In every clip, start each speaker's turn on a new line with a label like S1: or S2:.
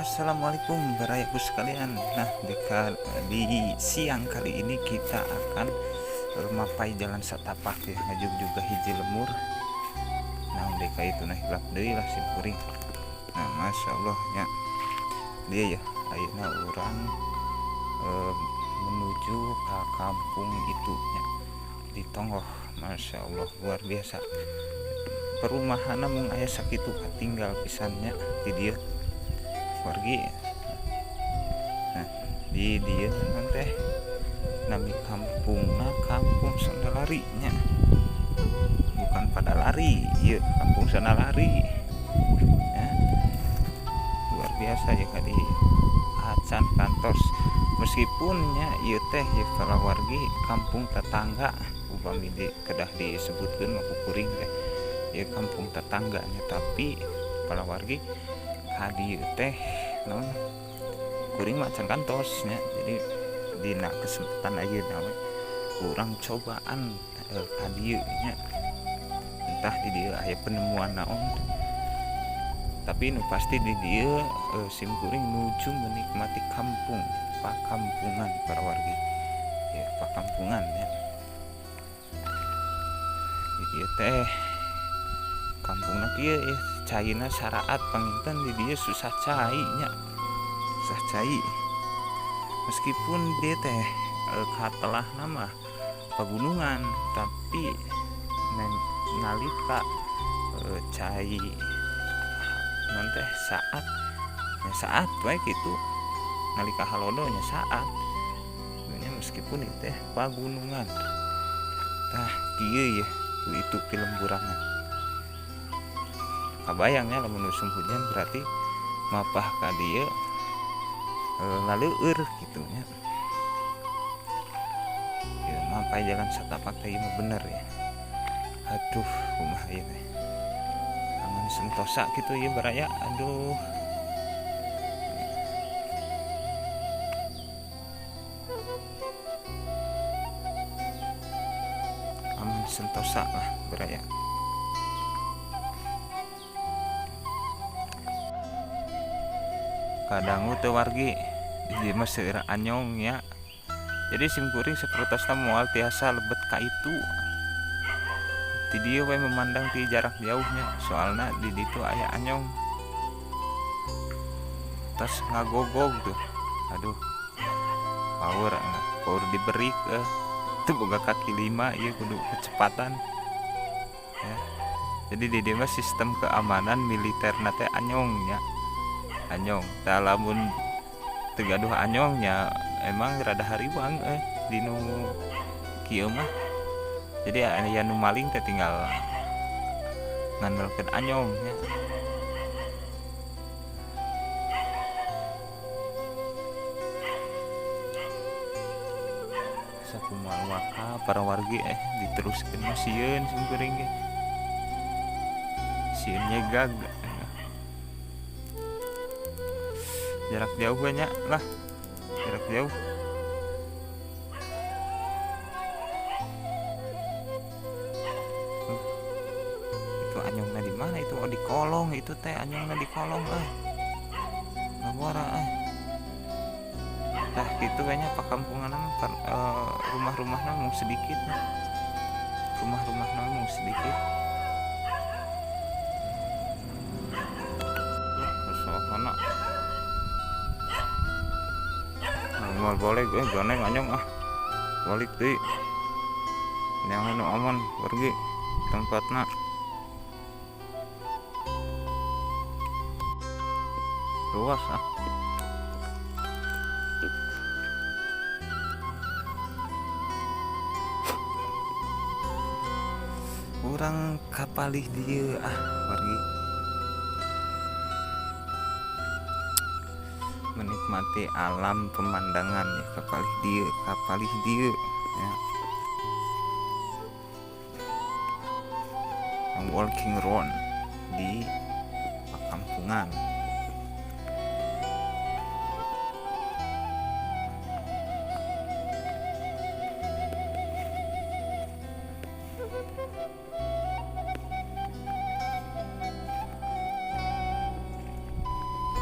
S1: Assalamualaikum barayaku sekalian. Nah, di siang kali ini kita akan mapai jalan satapak ya, ngajug juga hiji lemur. Nah, deka itu nah hilap deui lah simkuring. Nah, masya Allah ya, dia ya ayeuna orang menuju ke kampung itu ya, di Tonggoh. Masya Allah luar biasa, perumahan mung aya sakitu tinggal pisannya di dia wargi. Nah, di dia nanti nami kampung Sandalarinya, bukan pada lari ya, kampung Sandalari ya. Luar biasa ya kali acan kantos, meskipunnya ieu teh ya para wargi kampung tetangga upami kedah disebutkeun mah kuring teh ya kampung tetangganya, tapi para wargi hadieu teh non kuring macan kantosnya. Jadi dina kesempatan ayeuna we urang cobaan hadieu nya, entah di dieu aya penemuan naon, tapi nu pasti di dieu sim kuring nuju menikmati kampung pakampungan para wargi ya, pakampungan ya. Di dieu teh kampungna kieu ya caina syaraat panginten di dia susah cai nya, susah cai. Meskipun dia teh katelah nama pegunungan, tapi nalika cai nanti saat baik itu nalika halodonya saat meskipun itu teh pegunungan. Tah kieu ya itu film burangan kabayangnya lamun musim hujan berarti mapah ka dieu laleur gitu nya. Ya mapai jalan satapak teh mah bener ya. Aduh kumaha ieu teh. Aman sentosa gitu ya baraya. Aduh. Aman sentosa lah baraya. Kadang teu wargi di mah seueur anyong ya. Jadi simkuring sapertosna moal tiasa lebet ka itu. Di dieu we memandang ti jarak jauhnya, soalna di ditu aya anyong. Tas ngagogog tuh. Aduh. Power diberi ke teu boga kaki 5 ieu kudu kecepatan. Ya. Jadi di dieu mah sistem keamanan militer teh anyong nya. Anyong tah lamun teu gaduh anyongnya emang rada hariwang di nu kieu mah. Jadi aya nu maling teh tinggal ngandalkeun anyong nya. Sakumaha waka para wargi diteruskeun mah sieun simkuring ge. Sieun nyegag. Jarak jauh banyak lah, jarak jauh. Itu anyongna di mana itu? Oh di kolong itu teh, anyongna di kolong Nabora Tah gitu banyak pakampungan rumah-rumahna mung sedikit. Rumah-rumahna mung sedikit. Soalna mal boleh gue ganeng anyong balik deh yang anu aman pergi tempatna. Luas kurang kapalih dia pergi menikmati alam pemandangan ya, kapalih dia ya. Walking round di pakampungan.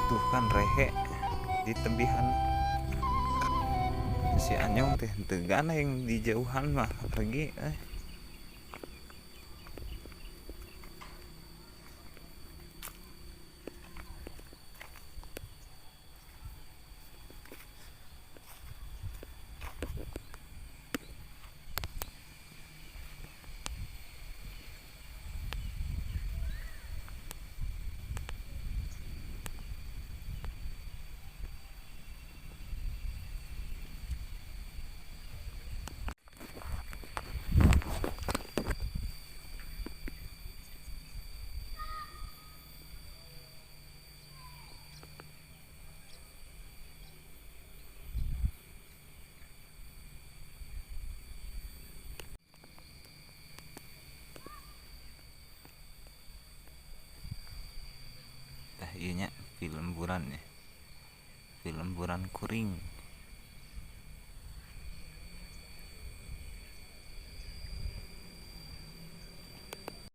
S1: Tuh kan rehe di tebihan si Anyong teh tegana yang di jauhan mah lagi tah ieu nya film buran ya, film buran kuring.